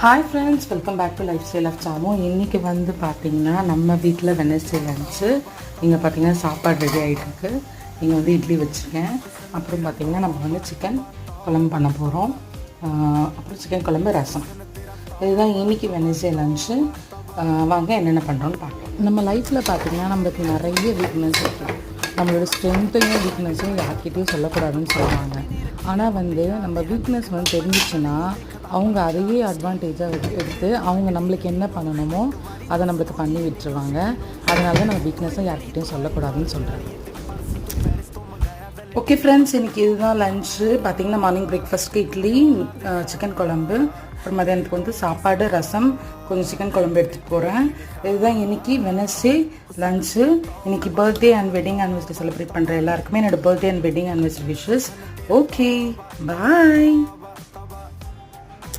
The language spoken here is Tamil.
Hi friends, welcome back to life style of Samu. இன்றைக்கி வந்து பார்த்திங்கன்னா நம்ம வீட்டில் வெனஸ்டே லன்ச்சு. இங்கே பார்த்திங்கன்னா சாப்பாடு ரெடி ஆகிட்டுருக்கு. இங்கே வந்து இட்லி வச்சுருக்கேன். அப்புறம் பார்த்திங்கன்னா நம்ம வந்து சிக்கன் குழம்பு பண்ண போகிறோம். அப்புறம் சிக்கன் குழம்பு, ரசம். இதுதான் இன்றைக்கி வெனஸ்டே லன்ச்சு. வாங்க என்னென்ன பண்ணுறோன்னு பார்க்கலாம். நம்ம லைஃப்பில் பார்த்திங்கன்னா நம்மளுக்கு நிறைய வீக்னஸ் இருக்குது. நம்மளோட ஸ்ட்ரென்த்தையும் வீக்னஸையும் யார்கிட்டையும் சொல்லக்கூடாதுன்னு சொல்லுவாங்க. ஆனால் வந்து நம்ம வீக்னஸ் வந்து தெரிஞ்சிச்சுன்னா அவங்க அதையே அட்வான்டேஜாக எடுத்து அவங்க நம்மளுக்கு என்ன பண்ணணுமோ அதை நம்மளுக்கு பண்ணி விட்டுருவாங்க. அதனால தான் நம்ம வீக்னஸை யார்கிட்டையும் சொல்லக்கூடாதுன்னு சொல்கிறேன். ஓகே ஃப்ரெண்ட்ஸ், இன்றைக்கி இதுதான் லன்ச்சு. பார்த்திங்கன்னா மார்னிங் பிரேக்ஃபாஸ்ட்டுக்கு இட்லி, சிக்கன் குழம்பு, அப்புறம் மதியானத்துக்கு வந்து சாப்பாடு, ரசம், கொஞ்சம் சிக்கன் குழம்பு எடுத்துகிட்டு போகிறேன். இதுதான் இன்றைக்கி வெனஸ்டே லன்ச்சு. இன்றைக்கி birthday and wedding anniversary celebrate பண்ணுற எல்லாருக்குமே என்னோடய birthday and wedding anniversary wishes. Okay, bye.